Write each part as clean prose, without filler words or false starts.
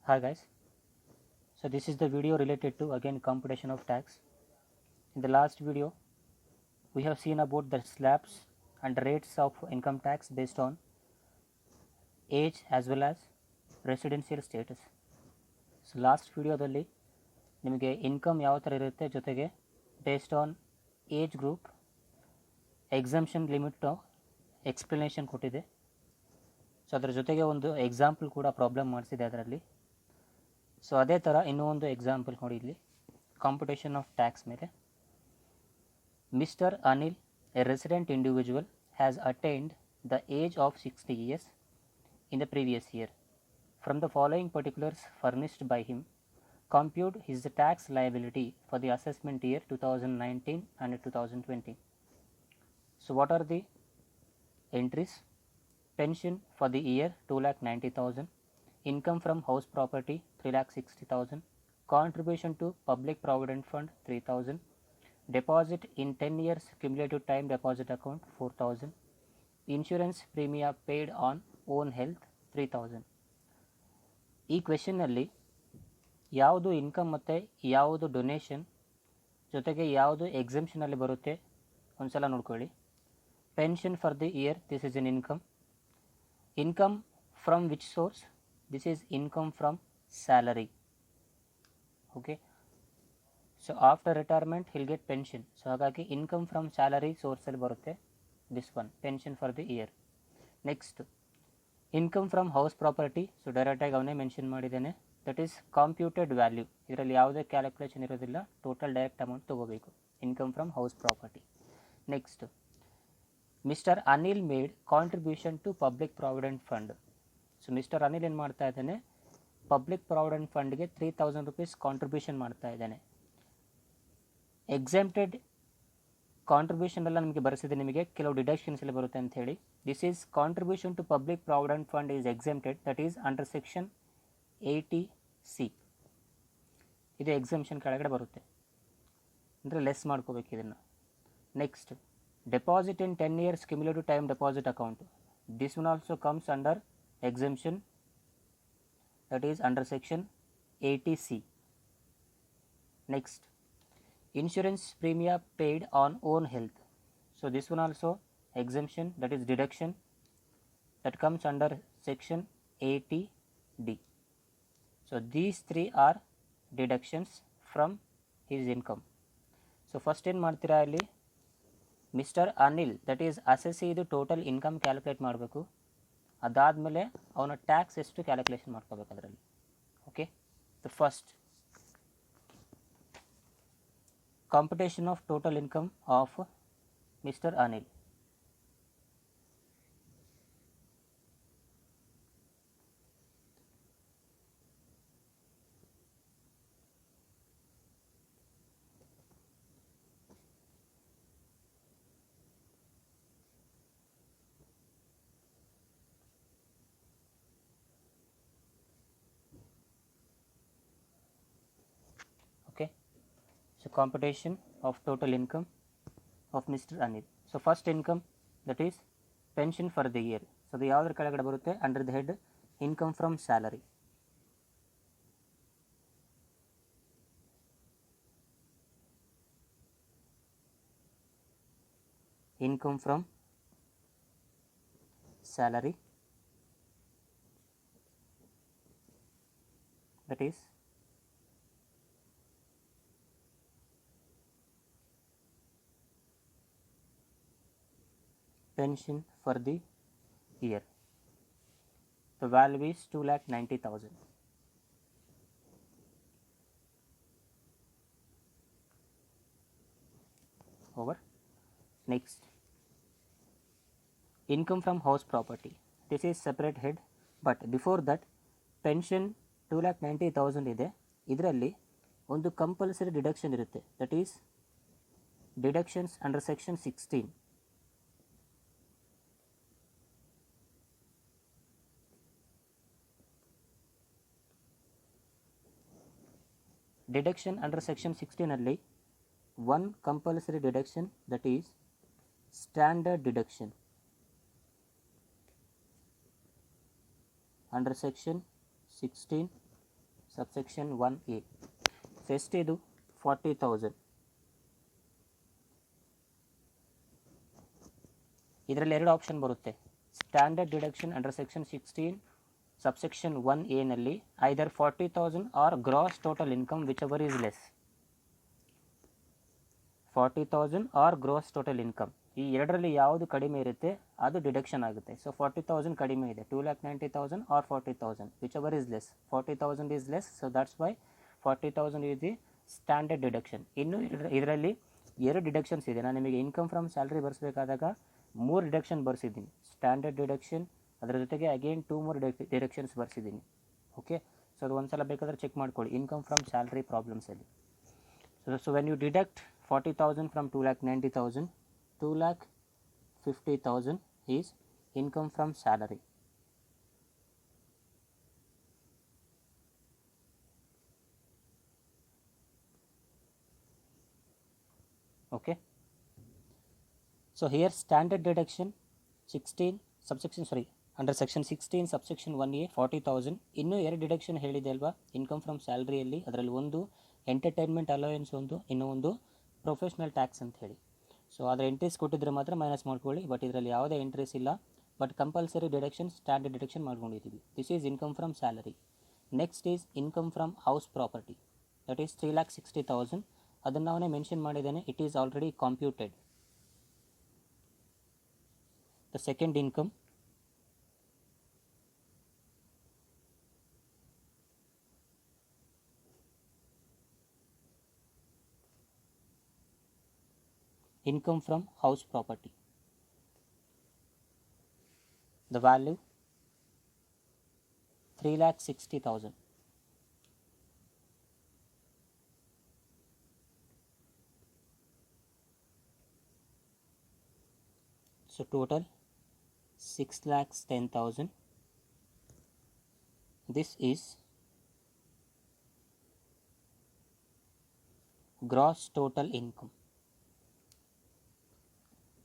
Hi guys, so this is the video related to again computation of tax. In the last video we have seen about the slabs and rates of income tax based on age as well as residential status. So last ವಿಡಿಯೋದಲ್ಲಿ ನಿಮಗೆ income ಯಾವ ಥರ ಇರುತ್ತೆ ಜೊತೆಗೆ based on age group exemption limit explanation ಕೊಟ್ಟಿದೆ. So ಅದರ ಜೊತೆಗೆ ಒಂದು ಎಕ್ಸಾಂಪಲ್ ಕೂಡ ಪ್ರಾಬ್ಲಮ್ ಮಾಡಿಸಿದೆ ಅದರಲ್ಲಿ. ಸೊ ಅದೇ ಥರ ಇನ್ನೂ ಒಂದು ಎಕ್ಸಾಂಪಲ್ ನೋಡಿ ಇಲ್ಲಿ ಕಾಂಪಿಟೇಷನ್ ಆಫ್ ಟ್ಯಾಕ್ಸ್ ಮೇಲೆ. Mr. Anil, a resident individual, has attained the age of 60 years in the previous year. From the following particulars furnished by him, compute his tax liability for the assessment year 2019 and 2020. So what are the entries? Pension for the year 2,90,000, income from house property 3,60,000, contribution to public provident fund 3,000, deposit in 10 years cumulative time deposit account 4,000, insurance premium paid on own health 3,000. ಈ ಕ್ವೆಶನ್ನಲ್ಲಿ ಯಾವುದು income ಮತ್ತು ಯಾವುದು donation ಜೊತೆಗೆ ಯಾವುದು ಎಕ್ಸಂಪ್ಷನಲ್ಲಿ ಬರುತ್ತೆ ಒಂದು ಸಲ ನೋಡ್ಕೊಳ್ಳಿ. Pension for the year, this is N income. Income from which source? This is income from salary. Okay, so after retirement hill get pension. So ಹಾಗಾಗಿ ಇನ್ಕಮ್ ಫ್ರಮ್ ಸ್ಯಾಲರಿ ಸೋರ್ಸಲ್ಲಿ ಬರುತ್ತೆ this one, pension for the year. Next income from house property. So ಡೈರೆಕ್ಟಾಗಿ ಅವನೇ mention ಮಾಡಿದ್ದೇನೆ, that is ಕಾಂಪ್ಯೂಟೆಡ್ value. ಇದರಲ್ಲಿ ಯಾವುದೇ calculation ಇರೋದಿಲ್ಲ, total direct amount ತೊಗೋಬೇಕು. Income from house property. Next mister Anil made contribution to public provident fund. So mister Anil ಏನು ಮಾಡ್ತಾ ಇದ್ದಾನೆ, ಪಬ್ಲಿಕ್ ಪ್ರಾವಿಡೆಂಟ್ ಫಂಡ್ಗೆ 3,000 ರೂಪೀಸ್ ಕಾಂಟ್ರಿಬ್ಯೂಷನ್ ಮಾಡ್ತಾ ಇದ್ದಾನೆ. ಎಕ್ಸೆಂಪ್ಟೆಡ್ ಕಾಂಟ್ರಿಬ್ಯೂಷನ್ ಎಲ್ಲ ನಿಮಗೆ ಬರೆಸಿದೆ, ನಿಮಗೆ ಕೆಲವು ಡಿಡಕ್ಷನ್ಸ್ ಎಲ್ಲ ಬರುತ್ತೆ ಅಂತ ಹೇಳಿ. This is contribution to public provident fund is exempted, that is under section 80C. ಇದು ಎಕ್ಸಂಪ್ಷನ್ ಕೆಳಗಡೆ ಬರುತ್ತೆ, ಅಂದರೆ ಲೆಸ್ ಮಾಡ್ಕೋಬೇಕು ಇದನ್ನು. Next deposit in 10 years cumulative time deposit account, this one also comes under exemption, that is under section 80C. Next, insurance premium paid on own health. So this one also exemption, that is deduction, that comes under section 80D. So these three are deductions from his income. So first ಏನು ಮಾಡ್ತೀರಾ ಇಲ್ಲಿ, mister Anil that is assessee ಇದು total income calculate ಮಾಡಬೇಕು. ಅದಾದಮೇಲೆ ಅವನ tax ಎಷ್ಟು calculation ಮಾಡ್ಕೋಬೇಕು ಅದರಲ್ಲಿ. Okay, the first computation of total income of Mr. Anil. Okay, so computation of total income of Mr. Anil. So first income, that is pension for the year. So ಅದು ಯಾವುದ್ರ ಕೆಳಗಡೆ ಬರುತ್ತೆ, under the head income from salary. Income from salary, that is pension for the year. The value is 2,90,000. Over. Next, income from house property. This is separate head, but before that pension 2,90,000 ಇದೆ. ಇದರಲ್ಲಿ ಒಂದು compulsory deduction ಇರುತ್ತೆ, that is deductions under section 16. Deduction under section 16 ಅಲ್ಲಿ one compulsory deduction, that is standard deduction under section 16 subsection 1A. So ಎಷ್ಟಿದು 40,000. ಇದರಲ್ಲಿ ಎರಡು option ಬರುತ್ತೆ. Standard deduction under section 16 subsection 1A ನಲ್ಲಿ either 40,000 or gross total income whichever is less. 40,000 or gross total income, ಈ ಎರಡರಲ್ಲಿ ಯಾವುದು ಕಡಿಮೆ ಇರುತ್ತೆ ಅದು ಡಿಡಕ್ಷನ್ ಆಗುತ್ತೆ. ಸೊ 40,000 ಕಡಿಮೆ ಇದೆ, 2,90,000 or 40,000 whichever is less. 40,000 is less, so that's why 40,000 is the standard deduction. ಇನ್ನು ಇದರಲ್ಲಿ ಎರಡು ಡಿಡಕ್ಷನ್ಸ್ ಇದೆ. ನಾನು ನಿಮಗೆ ಇನ್ಕಮ್ ಫ್ರಮ್ ಸ್ಯಾಲ್ರಿ ಬರೆಸಬೇಕಾದಾಗ 3 ಡಿಡಕ್ಷನ್ ಬರ್ಸಿದ್ದೀನಿ. ಸ್ಟ್ಯಾಂಡರ್ಡ್ ಡಿಡಕ್ಷನ್, ಅದರ ಜೊತೆಗೆ ಅಗೇನ್ 2 more ಡಿಡಕ್ಷನ್ಸ್ ಬರ್ಸಿದ್ದೀನಿ. ಓಕೆ, ಸೊ ಅದು ಒಂದು ಸಲ ಬೇಕಾದರೆ ಚೆಕ್ ಮಾಡ್ಕೊಳ್ಳಿ ಇನ್ಕಮ್ ಫ್ರಮ್ ಸ್ಯಾಲ್ರಿ ಪ್ರಾಬ್ಲಮ್ಸಲ್ಲಿ. So when you deduct 40,000 from 2,90,000, 2,50,000 is income from salary. Okay, so here standard deduction 16 subsection under section 16 subsection 1A 40,000. ಇನ್ನೂ ಎರಡು ಡಿಡಕ್ಷನ್ ಹೇಳಿದೆ ಅಲ್ವಾ ಇನ್ಕಮ್ ಫ್ರಮ್ ಸ್ಯಾಲ್ರಿಯಲ್ಲಿ. ಅದರಲ್ಲಿ ಒಂದು ಎಂಟರ್ಟೈನ್ಮೆಂಟ್ ಅಲೋಯನ್ಸ್, ಇನ್ನೂ ಒಂದು ಪ್ರೊಫೆಷ್ನಲ್ ಟ್ಯಾಕ್ಸ್ ಅಂತ ಹೇಳಿ. ಸೊ ಅದರ ಎಂಟ್ರೀಸ್ ಕೊಟ್ಟಿದ್ರೆ ಮಾತ್ರ ಮೈನಸ್ ಮಾಡ್ಕೊಳ್ಳಿ, ಬಟ್ ಇದರಲ್ಲಿ ಯಾವುದೇ ಎಂಟ್ರೀಸ್ ಇಲ್ಲ. But compulsory deduction standard deduction ಮಾಡ್ಕೊಂಡಿದ್ದೀವಿ. This is income from salary. Next is income from house property, that is 3,60,000. ಅದನ್ನು ಅವನೇ ಮೆನ್ಷನ್ ಮಾಡಿದ್ದಾನೆ, it is already computed. The second income income from house property. The value 3,60,000. So total 6,10,000. This is gross total income.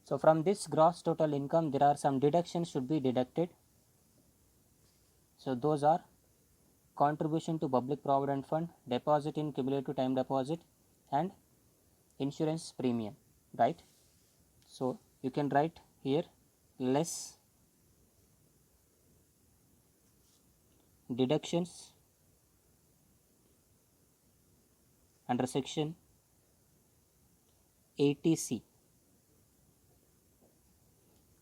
So from this gross total income there are some deductions should be deducted. So those are contribution to public provident fund, deposit in cumulative time deposit, and insurance premium, right? So you can write here less deductions under section 80C.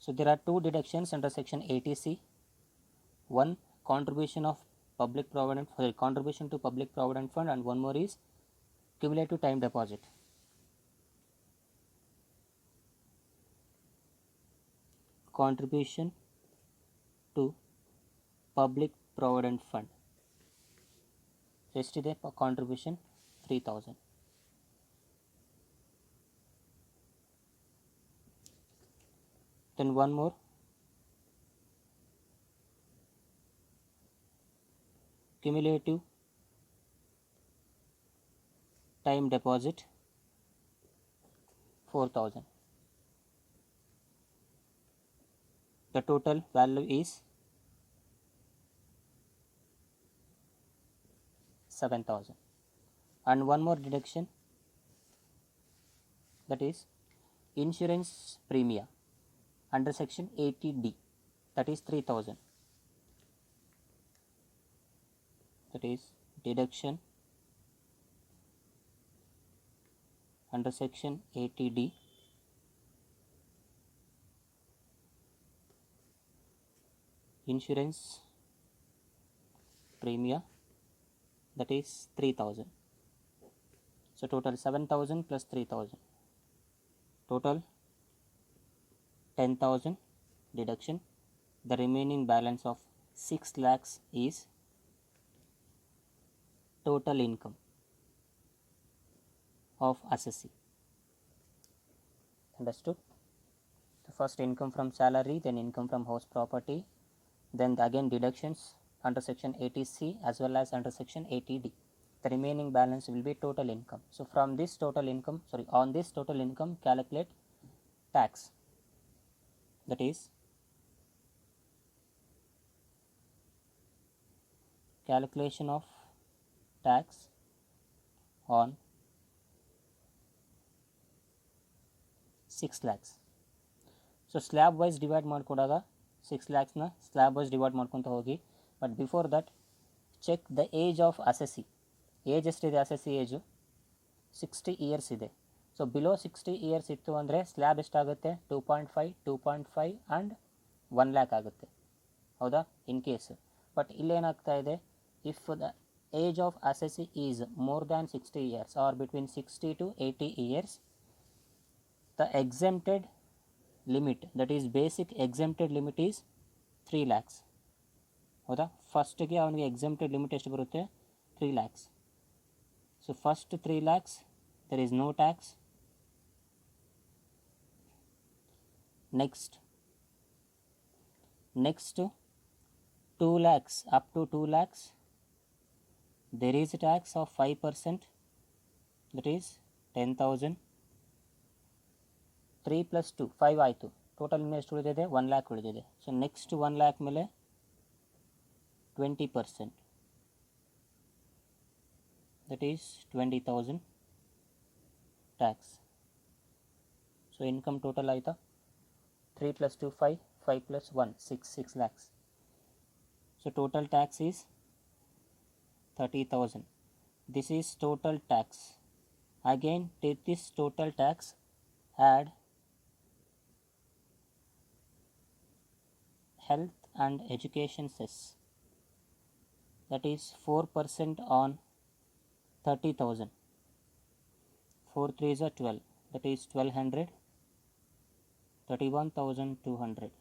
So there are two deductions under section 80C. One contribution to public provident fund, and one more is cumulative time deposit. Contribution to public provident fund. Yesterday contribution 3,000. Then one more cumulative time deposit 4,000. The total value is 7,000. And one more deduction, that is insurance premium under section 80D, that is 3,000. That is deduction under section 80D, insurance premium, that is 3,000. So total 7,000 plus 3,000, total 10,000 deduction. The remaining balance of 6 lakhs is total income of assessee. Understood? The first income from salary, then income from house property, then again deductions under section 80C as well as under section 80D. The remaining balance will be total income. So from this total income, on this total income calculate tax, that is calculation of tax on 6 lakhs. So slab wise divide ಮಾಡ್ಕೊಂಡಾಗ 6 lakhsನ slab wise divide ಮಾಡ್ಕೊತ ಹೋಗಿ. But before that check the age of assessee. Age ಎಷ್ಟಿದೆ assessee age? 60 years ಇದೆ. So below 60 years ಇತ್ತು ಅಂದರೆ slab ಎಷ್ಟಾಗುತ್ತೆ? 2.5, 2.5 and 1 lakh ಆಗುತ್ತೆ, ಹೌದಾ, ಇನ್ ಕೇಸ್. ಬಟ್ ಇಲ್ಲೇನಾಗ್ತಾ ಇದೆ, if the age of assessee is more than 60 years or between 60 to 80 years, the exempted limit, that is basic exempted limit is 3 lakhs, ಹೌದಾ. ಫಸ್ಟಿಗೆ ಅವನಿಗೆ ಎಕ್ಸೆಂಪ್ಟೆಡ್ ಲಿಮಿಟ್ ಎಷ್ಟು ಬರುತ್ತೆ? 3 lakhs. So first 3 lakhs there is no tax. next 2 lakhs, up to 2 lakhs there is a tax of 5%, that is 10,000. 3 plus 2 5 ಆಯಿತು. Total ಇನ್ನು ಎಷ್ಟು ಉಳಿದಿದೆ? 1 lakh ಉಳಿದಿದೆ. ಸೊ ನೆಕ್ಸ್ಟ್ 1 lakh ಮೇಲೆ 20%, that is 20,000 tax. So income total ಆಯಿತಾ? 3 plus 2 5, 5 plus 1 6 lakhs. So total tax is 30,000. This is total tax. Again take this total tax, add health and education cess, that is 4% on 30,000. 4 3s are 12, that is 1200, 31,200.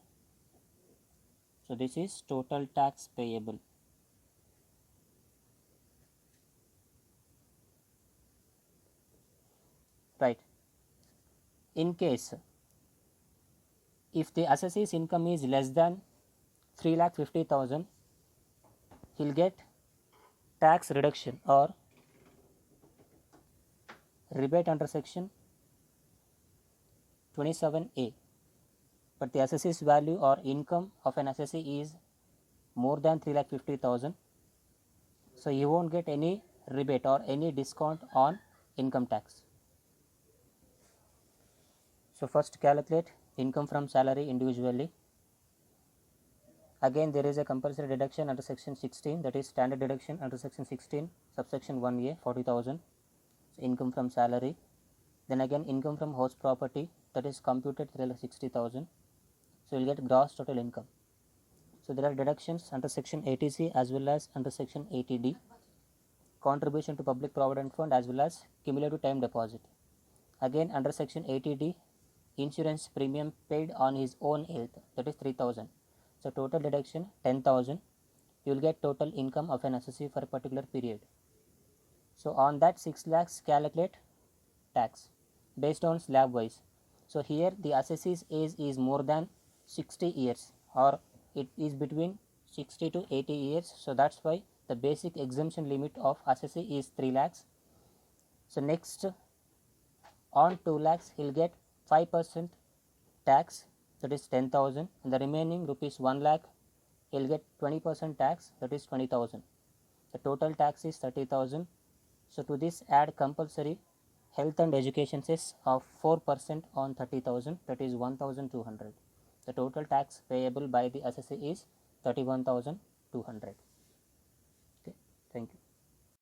So this is total tax payable. Right. In case if the assessee's income is less than 3,50,000, he'll get tax reduction or rebate under section 27A. But the assessee's value or income of an assessee is more than 3,50,000, so he won't get any rebate or any discount on income tax. So first calculate income from salary individually. Again there is a compulsory deduction under section 16, that is standard deduction under section 16 subsection 1A, 40,000. So income from salary. Then again income from house property, that is computed 3,60,000. So you will get gross total income. So there are deductions under section 80C as well as under section 80D, contribution to public provident fund as well as cumulative time deposit. Again under section 80D, insurance premium paid on his own health, that is 3,000. So total deduction 10,000. You will get total income of an assessee for a particular period. So on that 6 lakhs calculate tax based on slab wise. So here the assessee's age is more than 60 years or it is between 60 to 80 years. So that's why the basic exemption limit of assessee is 3 lakhs. So next on 2 lakhs he'll get 5% tax, that is 10,000, and the remaining rupees 1 lakh he'll get 20% tax, that is 20,000. The total tax is 30,000. So to this add compulsory health and education cess of 4% on 30,000, that is 1,200. The total tax payable by the assessee is 31,200.